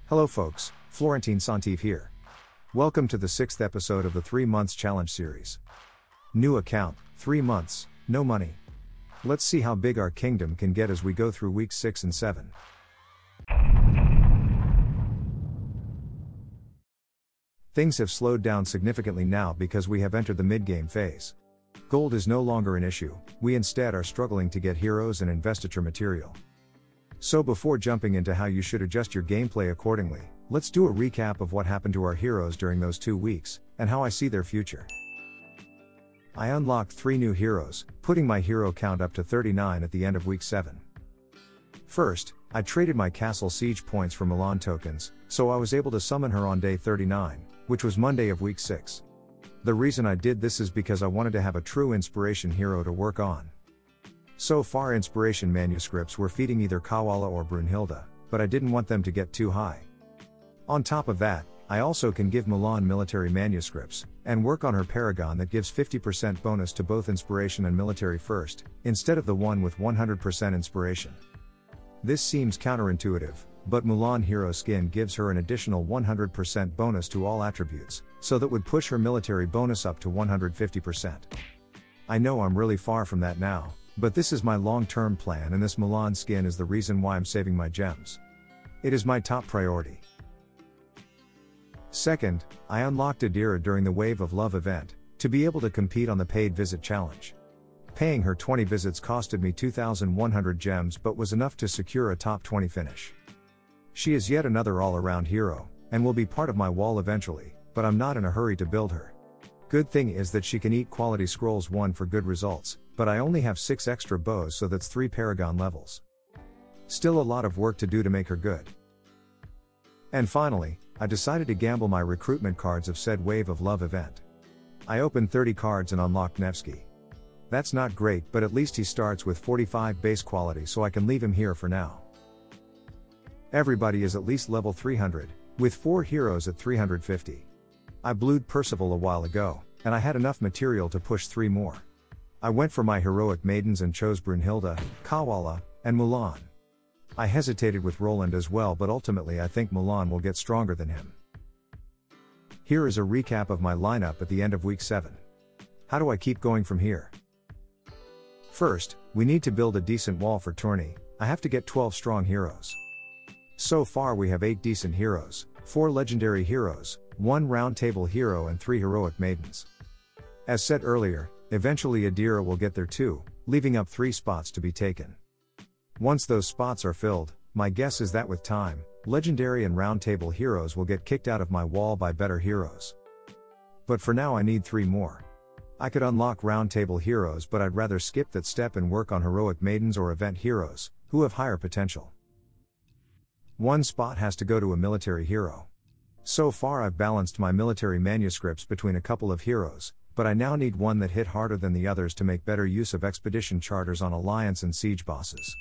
Hello folks, Florentine Saint-Yves here. Welcome to the 6th episode of the 3 Months Challenge series. New account, 3 months, no money. Let's see how big our kingdom can get as we go through weeks 6 and 7. Things have slowed down significantly now because we have entered the mid-game phase. Gold is no longer an issue, we instead are struggling to get heroes and investiture material. So before jumping into how you should adjust your gameplay accordingly, let's do a recap of what happened to our heroes during those 2 weeks, and how I see their future. I unlocked 3 new heroes, putting my hero count up to 39 at the end of week 7. First, I traded my castle siege points for Milan tokens, so I was able to summon her on day 39, which was Monday of week 6. The reason I did this is because I wanted to have a true inspiration hero to work on. So far inspiration manuscripts were feeding either Kawala or Brunhilde, but I didn't want them to get too high. On top of that, I also can give Milan military manuscripts, and work on her paragon that gives 50% bonus to both inspiration and military first, instead of the one with 100% inspiration. This seems counterintuitive, but Mulan hero skin gives her an additional 100% bonus to all attributes, so that would push her military bonus up to 150%. I know I'm really far from that now, but this is my long-term plan and this Milan skin is the reason why I'm saving my gems. It is my top priority. Second, I unlocked Adira during the Wave of Love event, to be able to compete on the paid visit challenge. Paying her 20 visits costed me 2,100 gems but was enough to secure a top 20 finish. She is yet another all-around hero, and will be part of my wall eventually, but I'm not in a hurry to build her. Good thing is that she can eat quality scrolls 1 for good results, but I only have 6 extra bows so that's 3 paragon levels. Still a lot of work to do to make her good. And finally, I decided to gamble my recruitment cards of said Wave of Love event. I opened 30 cards and unlocked Nevsky. That's not great, but at least he starts with 45 base quality, so I can leave him here for now. Everybody is at least level 300, with 4 heroes at 350. I blued Percival a while ago, and I had enough material to push 3 more. I went for my heroic maidens and chose Brunhilde, Kawala, and Mulan. I hesitated with Roland as well, but ultimately I think Mulan will get stronger than him. Here is a recap of my lineup at the end of week 7. How do I keep going from here? First, we need to build a decent wall for tourney. I have to get 12 strong heroes. So far we have 8 decent heroes, 4 legendary heroes, 1 round table hero and 3 heroic maidens. As said earlier, eventually Adira will get there too, leaving up 3 spots to be taken. Once those spots are filled, my guess is that with time, legendary and round table heroes will get kicked out of my wall by better heroes. But for now I need 3 more. I could unlock round table heroes, but I'd rather skip that step and work on heroic maidens or event heroes, who have higher potential. 1 spot has to go to a military hero. So far I've balanced my military manuscripts between a couple of heroes, but I now need one that hit harder than the others to make better use of expedition charters on alliance and siege bosses.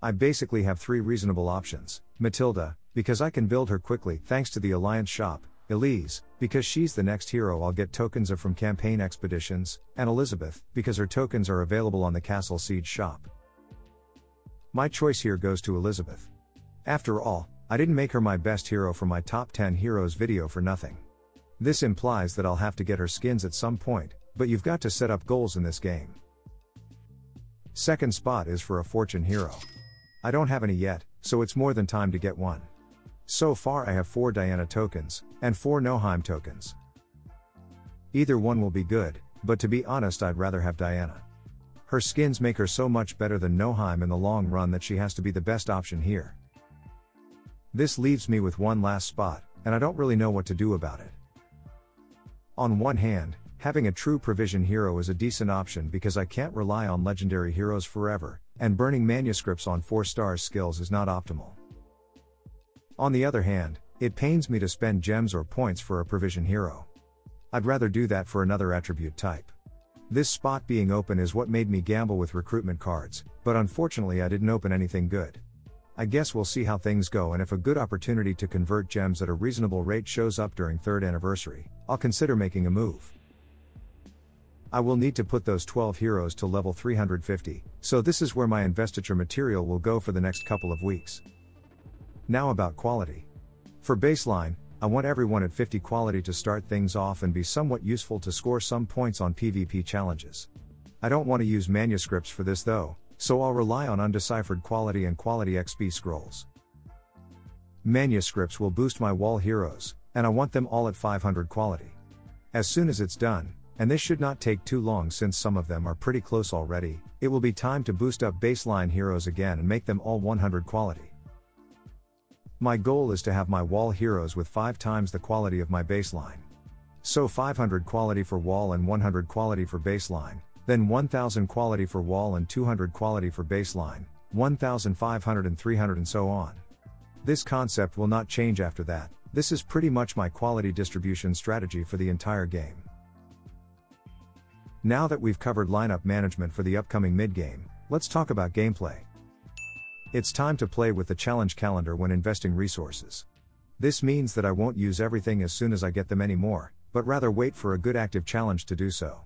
I basically have 3 reasonable options: Matilda, because I can build her quickly thanks to the alliance shop; Elise, because she's the next hero I'll get tokens of from campaign expeditions; and Elizabeth, because her tokens are available on the castle siege shop. My choice here goes to Elizabeth. After all, I didn't make her my best hero for my top 10 heroes video for nothing. This implies that I'll have to get her skins at some point, but you've got to set up goals in this game. Second spot is for a fortune hero. I don't have any yet, so it's more than time to get one. So far I have 4 Diana tokens, and 4 Noheim tokens. Either one will be good, but to be honest I'd rather have Diana. Her skins make her so much better than Noheim in the long run that she has to be the best option here. This leaves me with 1 last spot, and I don't really know what to do about it. On one hand, having a true provision hero is a decent option because I can't rely on legendary heroes forever, and burning manuscripts on 4 stars skills is not optimal. On the other hand, it pains me to spend gems or points for a provision hero. I'd rather do that for another attribute type. This spot being open is what made me gamble with recruitment cards, but unfortunately I didn't open anything good. I guess we'll see how things go, and if a good opportunity to convert gems at a reasonable rate shows up during 3rd anniversary, I'll consider making a move. I will need to put those 12 heroes to level 350, so this is where my investiture material will go for the next couple of weeks. Now about quality. For baseline, I want everyone at 50 quality to start things off and be somewhat useful to score some points on PvP challenges. I don't want to use manuscripts for this though, so I'll rely on undeciphered quality and quality XP scrolls. Manuscripts will boost my wall heroes, and I want them all at 500 quality. As soon as it's done, and this should not take too long since some of them are pretty close already, it will be time to boost up baseline heroes again and make them all 100 quality. My goal is to have my wall heroes with 5 times the quality of my baseline. So 500 quality for wall and 100 quality for baseline, then 1000 quality for wall and 200 quality for baseline, 1500 and 300 and so on. This concept will not change after that. This is pretty much my quality distribution strategy for the entire game. Now that we've covered lineup management for the upcoming mid-game, let's talk about gameplay. It's time to play with the challenge calendar when investing resources. This means that I won't use everything as soon as I get them anymore, but rather wait for a good active challenge to do so.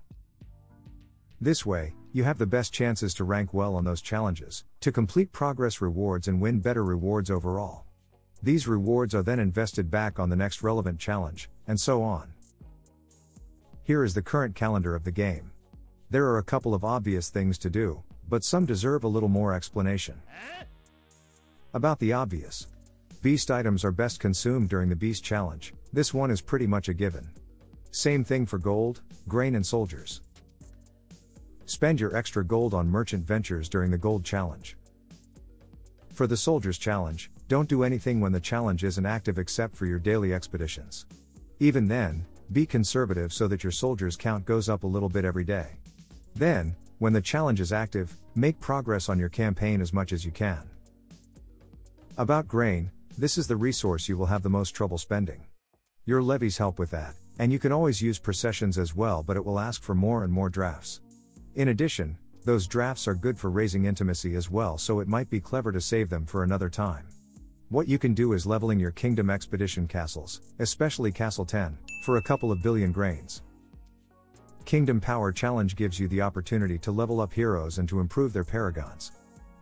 This way, you have the best chances to rank well on those challenges, to complete progress rewards and win better rewards overall. These rewards are then invested back on the next relevant challenge, and so on. Here is the current calendar of the game. There are a couple of obvious things to do, but some deserve a little more explanation. About the obvious. Beast items are best consumed during the Beast Challenge. This one is pretty much a given. Same thing for gold, grain and soldiers. Spend your extra gold on merchant ventures during the Gold Challenge. For the Soldiers Challenge, don't do anything when the challenge isn't active except for your daily expeditions. Even then, be conservative so that your soldiers count goes up a little bit every day. Then, when the challenge is active, make progress on your campaign as much as you can. About grain, this is the resource you will have the most trouble spending. Your levies help with that, and you can always use processions as well, but it will ask for more and more drafts. In addition, those drafts are good for raising intimacy as well, so it might be clever to save them for another time. What you can do is leveling your kingdom expedition castles, especially Castle 10, for a couple of billion grains. Kingdom Power Challenge gives you the opportunity to level up heroes and to improve their paragons.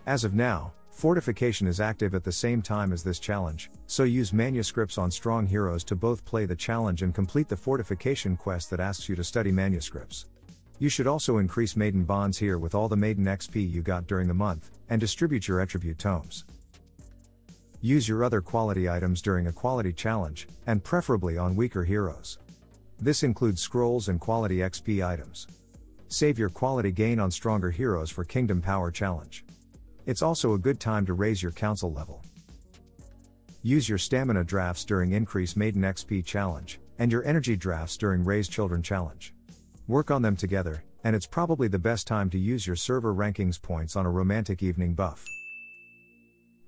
As of now, Fortification is active at the same time as this challenge, so use manuscripts on strong heroes to both play the challenge and complete the fortification quest that asks you to study manuscripts. You should also increase maiden bonds here with all the maiden XP you got during the month, and distribute your attribute tomes. Use your other quality items during a quality challenge, and preferably on weaker heroes. This includes scrolls and quality XP items. Save your quality gain on stronger heroes for Kingdom Power Challenge. It's also a good time to raise your council level. Use your stamina drafts during Increase Maiden XP Challenge, and your energy drafts during Raise Children Challenge. Work on them together, and it's probably the best time to use your server rankings points on a romantic evening buff.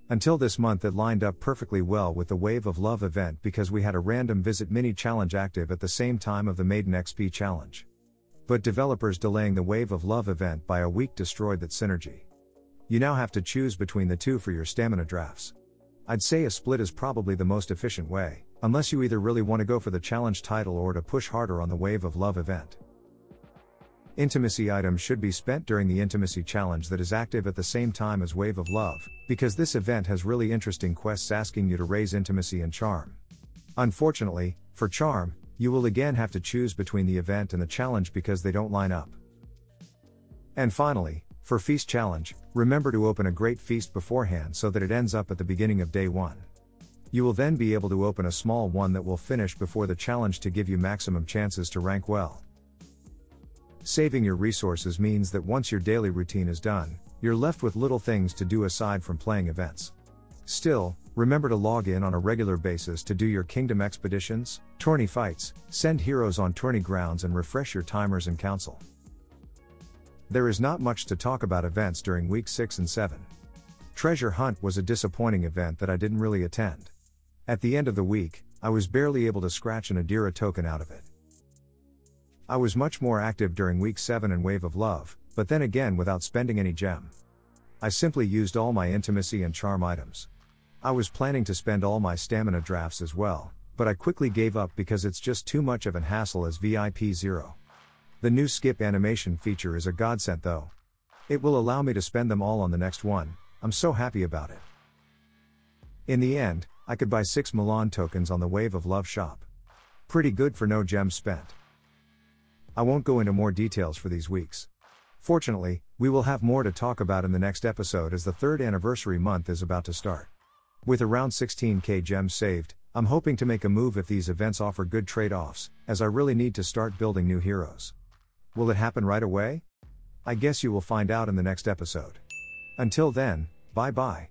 Until this month it lined up perfectly well with the Wave of Love event because we had a random visit mini challenge active at the same time of the Maiden XP challenge. But developers delaying the Wave of Love event by a week destroyed that synergy. You now have to choose between the two for your stamina drafts. I'd say a split is probably the most efficient way, unless you either really want to go for the challenge title or to push harder on the Wave of Love event. Intimacy items should be spent during the Intimacy Challenge that is active at the same time as Wave of Love, because this event has really interesting quests asking you to raise Intimacy and Charm. Unfortunately, for Charm, you will again have to choose between the event and the challenge because they don't line up. And finally, for Feast Challenge, remember to open a great feast beforehand so that it ends up at the beginning of day 1. You will then be able to open a small one that will finish before the challenge to give you maximum chances to rank well. Saving your resources means that once your daily routine is done, you're left with little things to do aside from playing events. Still, remember to log in on a regular basis to do your kingdom expeditions, tourney fights, send heroes on tourney grounds and refresh your timers and council. There is not much to talk about events during week 6 and 7. Treasure Hunt was a disappointing event that I didn't really attend. At the end of the week, I was barely able to scratch an Adira token out of it. I was much more active during week 7 and Wave of Love, but then again without spending any gem. I simply used all my Intimacy and Charm items. I was planning to spend all my stamina drafts as well, but I quickly gave up because it's just too much of an hassle as VIP 0. The new skip animation feature is a godsend though. It will allow me to spend them all on the next one. I'm so happy about it. In the end, I could buy 6 Milan tokens on the Wave of Love shop. Pretty good for no gems spent. I won't go into more details for these weeks. Fortunately, we will have more to talk about in the next episode as the 3rd anniversary month is about to start. With around 16k gems saved, I'm hoping to make a move if these events offer good trade-offs, as I really need to start building new heroes. Will it happen right away? I guess you will find out in the next episode. Until then, bye bye.